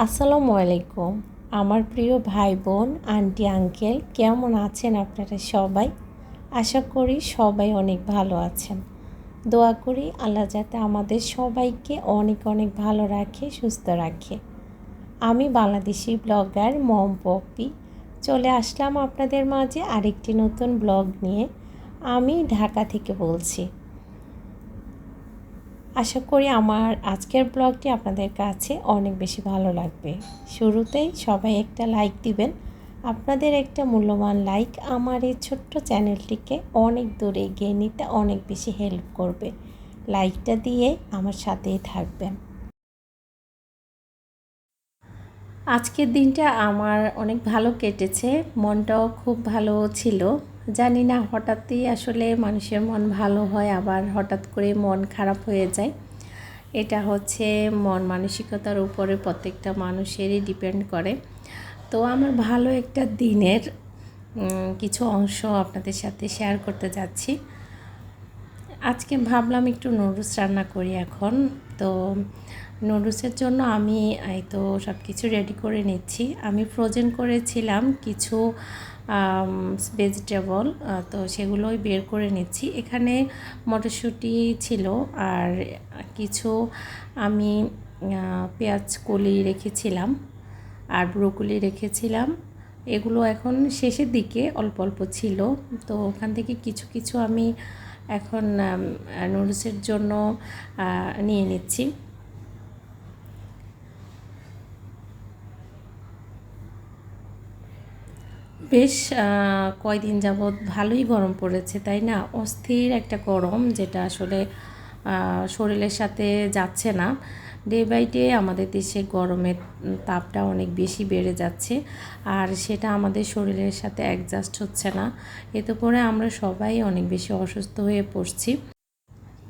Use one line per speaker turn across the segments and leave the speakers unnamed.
আসসালামু আলাইকুম। আমার প্রিয় ভাই বোন, আন্টি আঙ্কেল কেমন আছেন আপনারা সবাই? আশা করি সবাই অনেক ভালো আছেন। দোয়া করি আল্লাহ যাতে আমাদের সবাইকে অনেক অনেক ভালো রাখে, সুস্থ রাখে। আমি বাংলাদেশি ব্লগার মম পপি চলে আসলাম আপনাদের মাঝে আরেকটি নতুন ব্লগ নিয়ে। আমি ঢাকা থেকে বলছি। আশা করি আমার আজকের ব্লগটি আপনাদের কাছে অনেক বেশি ভালো লাগবে। শুরুতেই সবাই একটা লাইক দিবেন। আপনাদের একটা মূল্যবান লাইক আমার এই ছোট্ট চ্যানেলটিকে অনেক দূরে এগিয়ে নিতে অনেক বেশি হেল্প করবে। লাইকটা দিয়ে আমার সাথেই থাকবেন। আজকের দিনটা আমার অনেক ভালো কেটেছে, মনটাও খুব ভালো ছিল। জানি না হঠাৎই আসলে মানুষের মন ভালো হয়, আবার হঠাৎ করে মন খারাপ হয়ে যায়। এটা হচ্ছে মন মানসিকতার উপরে প্রত্যেকটা মানুষেরই ডিপেন্ড করে। তো আমার ভালো একটা দিনের কিছু অংশ আপনাদের সাথে শেয়ার করতে যাচ্ছি। আজকে ভাবলাম একটু নুডলস রান্না করি এখন। তো নুডলসের জন্য আমি এই তো সব কিছু রেডি করে নিচ্ছি। আমি ফ্রোজেন করেছিলাম কিছু ভেজিটেবল, তো সেগুলোই বের করে নিচ্ছি। এখানে মটরশুঁটি ছিল আর কিছু আমি পেঁয়াজ কলি রেখেছিলাম আর ব্রোকলি রেখেছিলাম। এগুলো এখন শেষের দিকে অল্প অল্প ছিল, তো ওখান থেকে কিছু কিছু আমি এখন নুডলসের জন্য নিয়ে নিচ্ছি। বেশ কয়দিন যাবৎ ভালোই গরম পড়েছে, তাই না? অস্থির একটা গরম, যেটা আসলে শরীরের সাথে যাচ্ছে না। ডে বাই ডে আমাদের দেশে গরমের তাপটা অনেক বেশি বেড়ে যাচ্ছে, আর সেটা আমাদের শরীরের সাথে অ্যাডজাস্ট হচ্ছে না। এতে করে আমরা সবাই অনেক বেশি অসুস্থ হয়ে পড়ছি।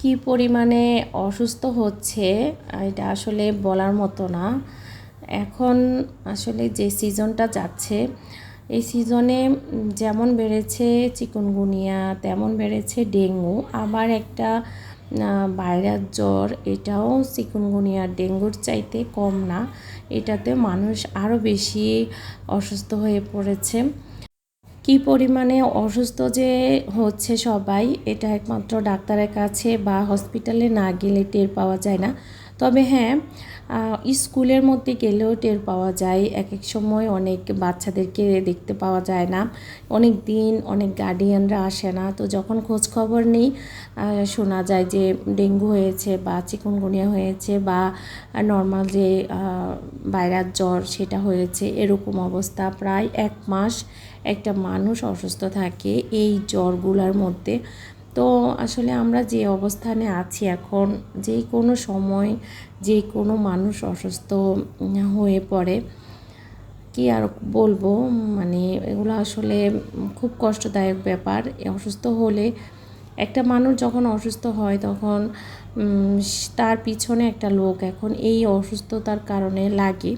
কী পরিমাণে অসুস্থ হচ্ছে এটা আসলে বলার মতো না। এখন আসলে যে সিজনটা যাচ্ছে, এই সিজনে যেমন বেড়েছে চিকুনগুনিয়া, তেমন বেড়েছে ডেঙ্গু। আবার একটা ভাইরাস জ্বর, এটাও চিকুনগুনিয়া ডেঙ্গুর চাইতে কম না। এটাতে মানুষ আরও বেশি অসুস্থ হয়ে পড়েছে। কী পরিমাণে অসুস্থ যে হচ্ছে সবাই, এটা একমাত্র ডাক্তারের কাছে বা হসপিটালে না গেলে টের পাওয়া যায় না। তবে হ্যাঁ, স্কুলের মধ্যে গেলেও টের পাওয়া যায়। এক এক সময় অনেক বাচ্চাদেরকে দেখতে পাওয়া যায় না, অনেক দিন অনেক গার্ডিয়ানরা আসে না। তো যখন খোঁজ খবর নেই, শোনা যায় যে ডেঙ্গু হয়েছে বা চিকুনগুনিয়া হয়েছে বা নর্মাল যে ভাইরাস জ্বর সেটা হয়েছে। এরকম অবস্থা প্রায় 1 মাস একটা মানুষ অসুস্থ থাকে এই জ্বরগুলোর মধ্যে। তো আসলে আমরা যে অবস্থানে আছি এখন, যে কোনো সময় যে কোনো মানুষ অসুস্থ হয়ে পড়ে। কি আর বলবো, মানে এগুলো আসলে খুব কষ্টদায়ক ব্যাপার। অসুস্থ হলে একটা মানুষ যখন অসুস্থ হয় তখন তার পিছনে একটা লোক এখন এই অসুস্থতার কারণে লাগে।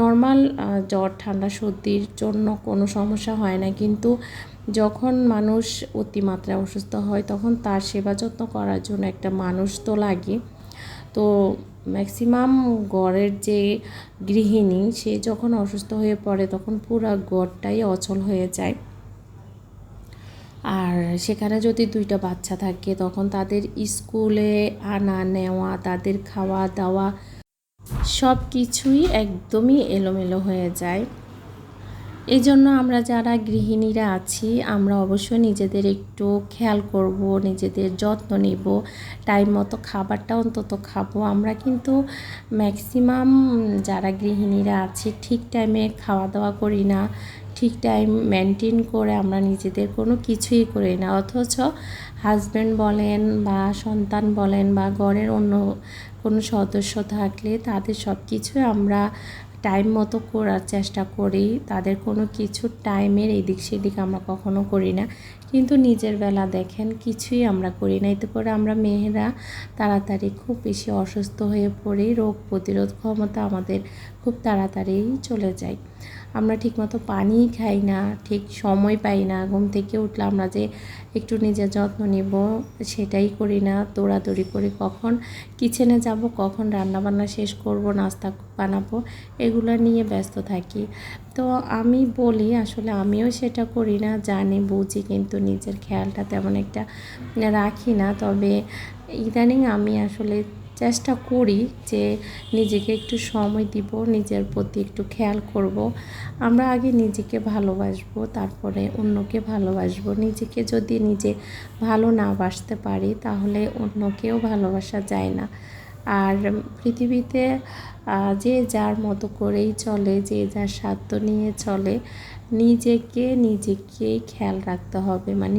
নর্মাল জ্বর ঠান্ডা সর্দির জন্য কোনো সমস্যা হয় না, কিন্তু যখন মানুষ অতিমাত্রায় অসুস্থ হয় তখন তার সেবা যত্ন করার জন্য একটা মানুষ তো লাগে। তো ম্যাক্সিমাম ঘরের যে গৃহিণী, সে যখন অসুস্থ হয়ে পড়ে তখন পুরো ঘরটাই অচল হয়ে যায়। আর সেখানে যদি 2টা বাচ্চা থাকে তখন তাদের স্কুলে আনা নেওয়া, তাদের খাওয়া দাওয়া সব কিছুই একদমই এলোমেলো হয়ে যায়। এই জন্য আমরা যারা গৃহিণীরা আছি, আমরা অবশ্যই নিজেদের একটু খেয়াল করব, নিজেদের যত্ন নিব, টাইম মতো খাবারটা অন্তত খাবো। আমরা কিন্তু ম্যাক্সিমাম যারা গৃহিণীরা আছি ঠিক টাইমে খাওয়া দাওয়া করি না, ঠিক টাইম মেনটেন করে আমরা নিজেদের কোনো কিছুই করি না। অথচ হাজব্যান্ড বলেন বা সন্তান বলেন বা ঘরের অন্য কোনো সদস্য থাকলে তাদের সব কিছুই আমরা টাইম মতো করার চেষ্টা করি। তাদের কোনো কিছু টাইমের এদিক সেদিক আমরা কখনো করি না, কিন্তু নিজের বেলা দেখেন কিছুই আমরা করি না। এতে করে আমরা মেয়েরা তাড়াতাড়ি খুব বেশি অসুস্থ হয়ে পড়ি, রোগ প্রতিরোধ ক্ষমতা আমাদের খুব তাড়াতাড়ি চলে যায়। আমরা ঠিকমতো পানিই খাই না, ঠিক সময় পাই না। ঘুম থেকে উঠলে আমরা যে একটু নিজের যত্ন নিব সেটাই করি না, দৌড়াদৌড়ি করি, কখন কিচেনে যাব, কখন রান্নাবান্না শেষ করব, নাস্তা বানাবো, এগুলো নিয়ে ব্যস্ত থাকি। তো আমি বলি আসলে আমিও সেটা করি না, জানি বুঝি, কিন্তু নিজের খেয়ালটা তেমন একটা রাখি না। তবে ইদানিং আমি আসলে চেষ্টা করি যে নিজেকে একটু সময় দিব, নিজের প্রতি একটু খেয়াল করব। আমরা আগে নিজেকে ভালোবাসবো, তারপরে অন্যকে ভালোবাসবো। নিজেকে যদি নিজে ভালো না বাসতে পারি তাহলে অন্যকেও ভালোবাসা যায় না। আর পৃথিবীতে যে যার মতো করেই চলে, যে যার স্বার্থ নিয়ে চলে। নিজেকেই খেয়াল রাখতে হবে, মানে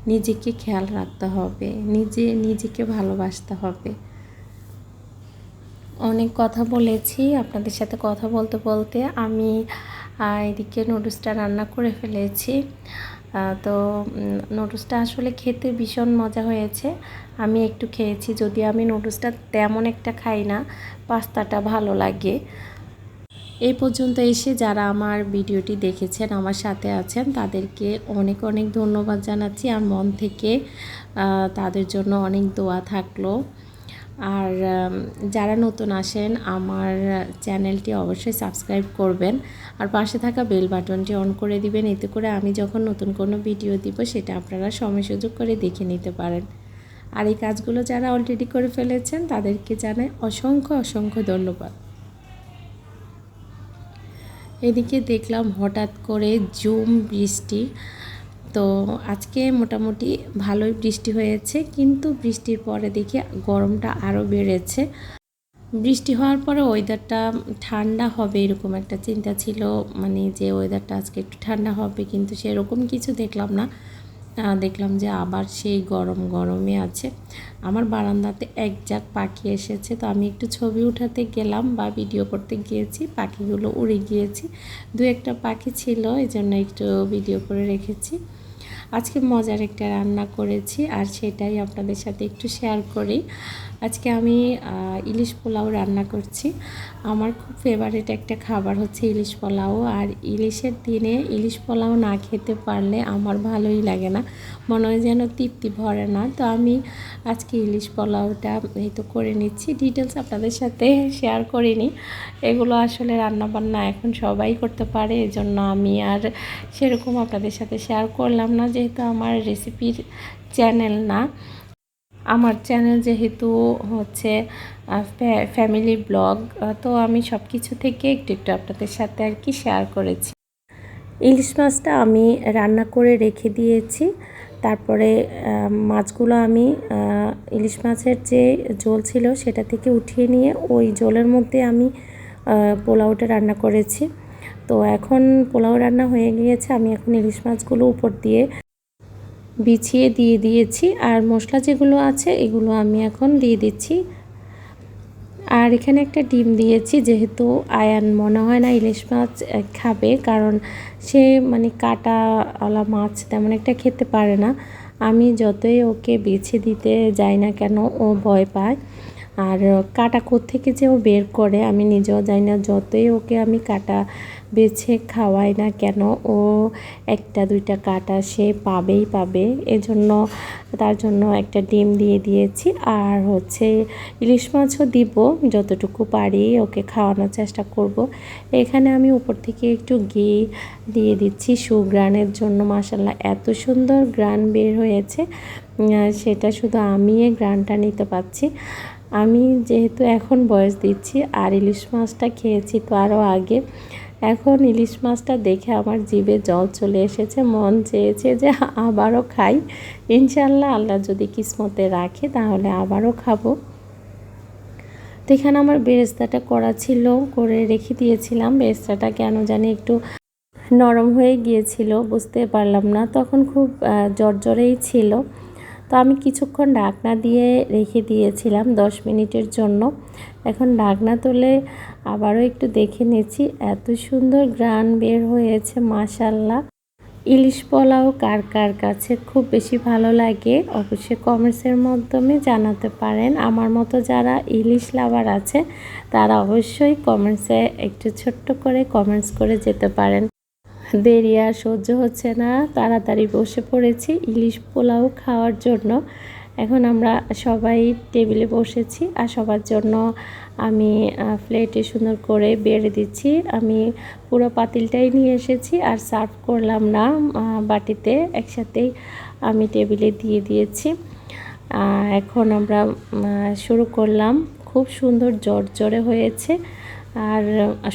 নিজেকে খেয়াল রাখতে হবে, নিজেকে ভালোবাসতে হবে। অনেক কথা বলেছি, আপনাদের সাথে কথা বলতে বলতে আমি এদিকে নুডলসটা রান্না করে ফেলেছি। তো নুডলসটা আসলে খেতে ভীষণ মজা হয়েছে। আমি একটু খেয়েছি, যদিও আমি নুডলসটা তেমন একটা খাই না, পাস্তাটা ভালো লাগে। এই পর্যন্ত এসে যারা আমার ভিডিওটি দেখেছেন, আমার সাথে আছেন, তাদেরকে অনেক অনেক ধন্যবাদ জানাচ্ছি। আর মন থেকে তাদের জন্য অনেক দোয়া থাকলো। আর যারা নতুন আসেন আমার চ্যানেলটি অবশ্যই সাবস্ক্রাইব করবেন, আর পাশে থাকা বেল বাটনটি অন করে দিবেন। এতে করে আমি যখন নতুন কোনো ভিডিও দিব সেটা আপনারা সময় সুযোগ করে দেখে নিতে পারেন। আর এই কাজগুলো যারা অলরেডি করে ফেলেছেন তাদেরকে জানাই অসংখ্য অসংখ্য ধন্যবাদ। এদিকে দেখলাম হঠাৎ করে ঝুম বৃষ্টি। তো আজকে মোটামুটি ভালোই বৃষ্টি হয়েছে, কিন্তু বৃষ্টির পরে দেখি গরমটা আরও বেড়েছে। বৃষ্টি হওয়ার পরে ওয়েদারটা ঠান্ডা হবে এরকম একটা চিন্তা ছিল, মানে যে ওয়েদারটা আজকে একটু ঠান্ডা হবে, কিন্তু সেরকম কিছু দেখলাম না। দেখলাম যে আবার সেই গরমে আছে। আমার বারান্দাতে এক ঝাঁক পাখি এসেছে, তো আমি একটু ছবি উঠাতে গেলাম বা ভিডিও করতে গিয়েছি, পাখিগুলো উড়ে গিয়েছি। দু একটা পাখি ছিল, এই জন্য একটু ভিডিও করে রেখেছি। আজকে মজার একটা রান্না করেছি, আর সেটাই আপনাদের সাথে একটু শেয়ার করি। আজকে আমি ইলিশ পোলাও রান্না করছি। আমার খুব ফেভারিট একটা খাবার হচ্ছে ইলিশ পোলাও, আর ইলিশের দিনে ইলিশ পোলাও না খেতে পারলে আমার ভালোই লাগে না, মনে হয় যেন তৃপ্তি ভরে না। তো আমি আজকে ইলিশ পোলাওটা এই তো করে নিচ্ছি। ডিটেলস আপনাদের সাথে শেয়ার করিনি, এগুলো আসলে রান্নাবান্না এখন সবাই করতে পারে, এজন্য আমি আর সেরকম আপনাদের সাথে শেয়ার করলাম না, যেহেতু আমার রেসিপির চ্যানেল না। আমার চ্যানেল যেহেতু হচ্ছে ফ্যামিলি ব্লগ, তো আমি সব কিছু থেকে একটু একটু আপনাদের সাথে আর কি শেয়ার করেছি। ইলিশ মাছটা আমি রান্না করে রেখে দিয়েছি। তারপরে মাছগুলো আমি ইলিশ মাছের যে ঝোল ছিল সেটা থেকে উঠিয়ে নিয়ে ওই ঝোলের মধ্যে আমি পোলাওটা রান্না করেছি। তো এখন পোলাও রান্না হয়ে গিয়েছে, আমি এখন ইলিশ মাছগুলো উপর দিয়ে বিছিয়ে দিয়ে দিয়েছি, আর মশলা যেগুলো আছে এগুলো আমি এখন দিয়ে দিচ্ছি। আর এখানে একটা ডিম দিয়েছি, যেহেতু আয়ান মনে হয় না ইলিশ মাছ খাবে, কারণ সে মানে কাঁটাওয়ালা মাছ তেমন একটা খেতে পারে না। আমি যতই ওকে বেছে দিতে যাই না কেন ও ভয় পায়, আর কাঁটা কোত্থেকে যে ও বের করে আমি নিজেও জানি না। যতই ওকে আমি কাঁটা বেছে খাওয়াই না কেন, ও একটা দুইটা কাঁটা সে পাবে। এজন্য তার জন্য একটা ডিম দিয়ে দিয়েছি, আর হচ্ছে ইলিশ মাছও দিব, যতটুকু পারি ওকে খাওয়ানোর চেষ্টা করব। এখানে আমি উপর থেকে একটু ঘি দিয়ে দিচ্ছি সুঘ্রাণের জন্য। মাশাআল্লাহ এত সুন্দর ঘ্রাণ বের হয়েছে, সেটা শুধু আমি এই ঘ্রাণটা নিতে পারছি। আমি যেহেতু এখন বয়স দিচ্ছি, আর ইলিশ মাছটা খেয়েছি তো আরও আগে, এখন ইলিশ মাছটা দেখে আমার জিভে জল চলে এসেছে, মন চেয়েছে যে আবারও খাই। ইনশাআল্লাহ আল্লাহ যদি কিসমতে রাখে তাহলে আবারও খাবো। তো এখানে আমার বেরেস্তাটা করা ছিল, করে রেখে দিয়েছিলাম। বেরেস্তাটা কেন জানি একটু নরম হয়ে গিয়েছিল, বুঝতে পারলাম না, তখন খুব জ্বরেই ছিল। তো আমি কিছুক্ষণ ঢাকনা দিয়ে রেখে দিয়েছিলাম 10 মিনিটের জন্য। এখন ঢাকনা তুলে আবারও একটু দেখে নিয়েছি, এত সুন্দর ঘ্রাণ বের হয়েছে মাশাআল্লাহ। ইলিশ পোলাও কার কার কাছে খুব বেশি ভালো লাগে অবশ্যই কমেন্টসের মাধ্যমে জানাতে পারেন। আমার মতো যারা ইলিশ লাভার আছে তারা অবশ্যই কমেন্টসে একটু ছোট্ট করে কমেন্টস করে যেতে পারেন। দেরি আর সহ্য হচ্ছে না, তাড়াতাড়ি বসে পড়েছি ইলিশ পোলাও খাওয়ার জন্য। এখন আমরা সবাই টেবিলে বসেছি আর সবার জন্য আমি প্লেটে সুন্দর করে বেড়ে দিচ্ছি। আমি পুরো পাতিলটাই নিয়ে এসেছি আর সার্ভ করলাম না বাটিতে, একসাথেই আমি টেবিলে দিয়ে দিয়েছি। এখন আমরা শুরু করলাম। খুব সুন্দর জর্জরে হয়েছে আর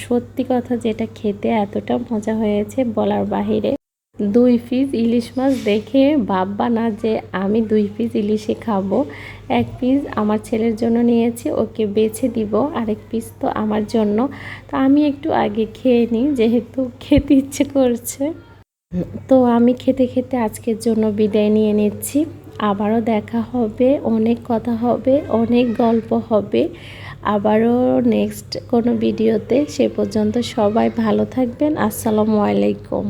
সত্যি কথা যেটা খেতে এতটা মজা হয়েছে বলার বাহিরে। 2 পিস ইলিশ মাছ দেখে ভাববা না যে আমি 2 পিস ইলিশে খাবো। 1 পিস আমার ছেলের জন্য নিয়েছি, ওকে বেছে দিব, আরেক পিস তো আমার জন্য। তো আমি একটু আগে খেয়ে নিই যেহেতু খেতে ইচ্ছে করছে। তো আমি খেতে খেতে আজকের জন্য বিদায় নিয়ে নিচ্ছি। আবারও দেখা হবে, অনেক কথা হবে, অনেক গল্প হবে আবারও নেক্সট কোনো ভিডিওতে। সে পর্যন্ত সবাই ভালো থাকবেন। আসসালামু আলাইকুম।